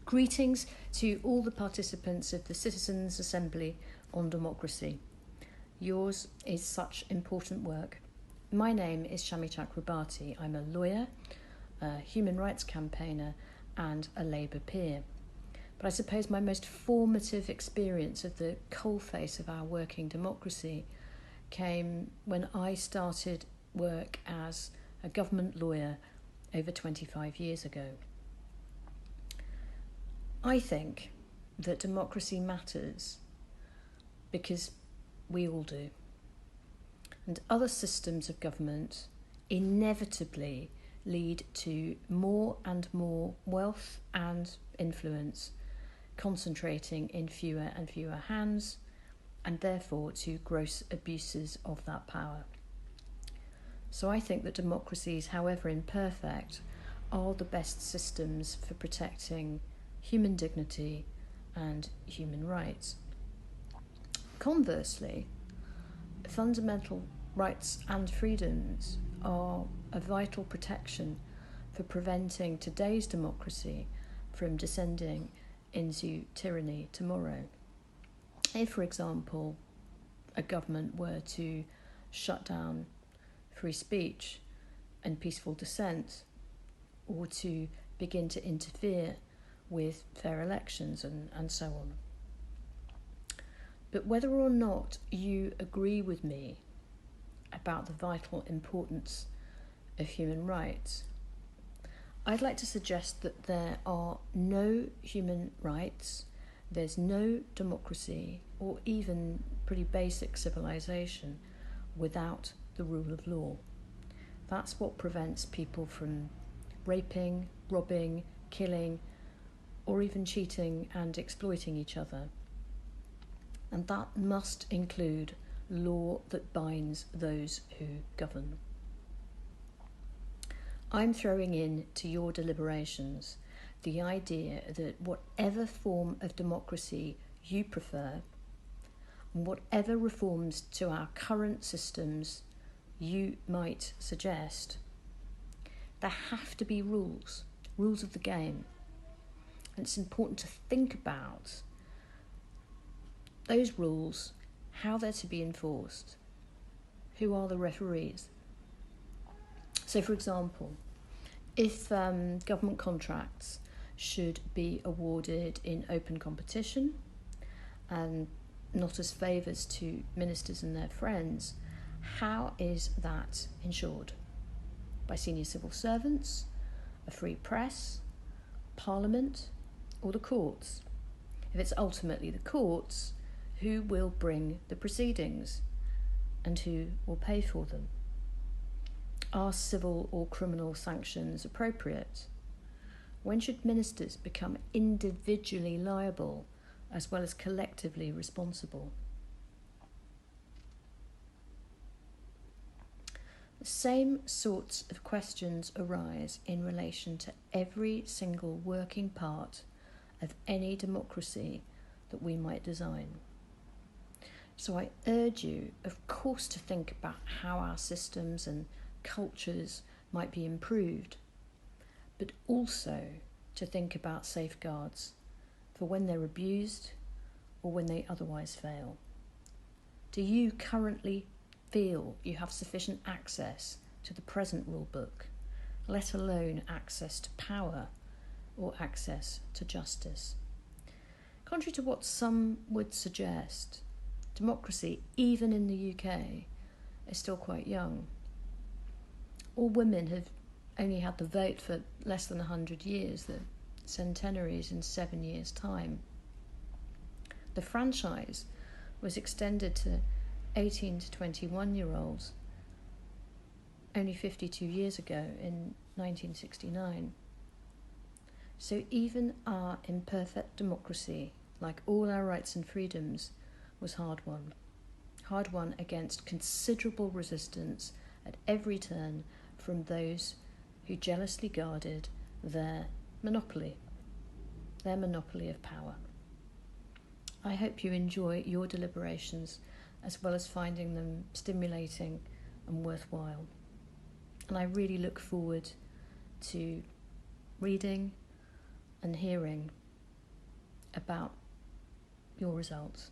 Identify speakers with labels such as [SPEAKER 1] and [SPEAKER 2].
[SPEAKER 1] Greetings to all the participants of the Citizens' Assembly on Democracy. Yours is such important work. My name is Shami Chakrabarti. I'm a lawyer, a human rights campaigner, and a Labour peer. But I suppose my most formative experience of the coalface of our working democracy came when I started work as a government lawyer over 25 years ago. I think that democracy matters because we all do. And other systems of government inevitably lead to more and more wealth and influence concentrating in fewer and fewer hands, and therefore to gross abuses of that power. So I think that democracies, however imperfect, are the best systems for protecting human dignity and human rights. Conversely, fundamental rights and freedoms are a vital protection for preventing today's democracy from descending into tyranny tomorrow. If, for example, a government were to shut down free speech and peaceful dissent, or to begin to interfere with fair elections and so on. But whether or not you agree with me about the vital importance of human rights, I'd like to suggest that there are no human rights, there's no democracy, or even pretty basic civilization without the rule of law. That's what prevents people from raping, robbing, killing, or even cheating and exploiting each other. And that must include law that binds those who govern. I'm throwing in to your deliberations the idea that whatever form of democracy you prefer, and whatever reforms to our current systems you might suggest, there have to be rules of the game. And it's important to think about those rules, how they're to be enforced, who are the referees. So, for example, if government contracts should be awarded in open competition and not as favours to ministers and their friends, how is that ensured? By senior civil servants, a free press, Parliament, or the courts? If it's ultimately the courts, who will bring the proceedings and who will pay for them? Are civil or criminal sanctions appropriate? When should ministers become individually liable as well as collectively responsible? The same sorts of questions arise in relation to every single working part of any democracy that we might design. So I urge you, of course, to think about how our systems and cultures might be improved, but also to think about safeguards for when they're abused or when they otherwise fail. Do you currently feel you have sufficient access to the present rule book, let alone access to power or access to justice? Contrary to what some would suggest, democracy, even in the UK, is still quite young. All women have only had the vote for less than 100 years, the centenary is in 7 years' time. The franchise was extended to 18 to 21-year-olds only 52 years ago in 1969. So even our imperfect democracy, like all our rights and freedoms, was hard won against considerable resistance at every turn from those who jealously guarded their monopoly of power. I hope you enjoy your deliberations as well as finding them stimulating and worthwhile. And I really look forward to reading and hearing about your results.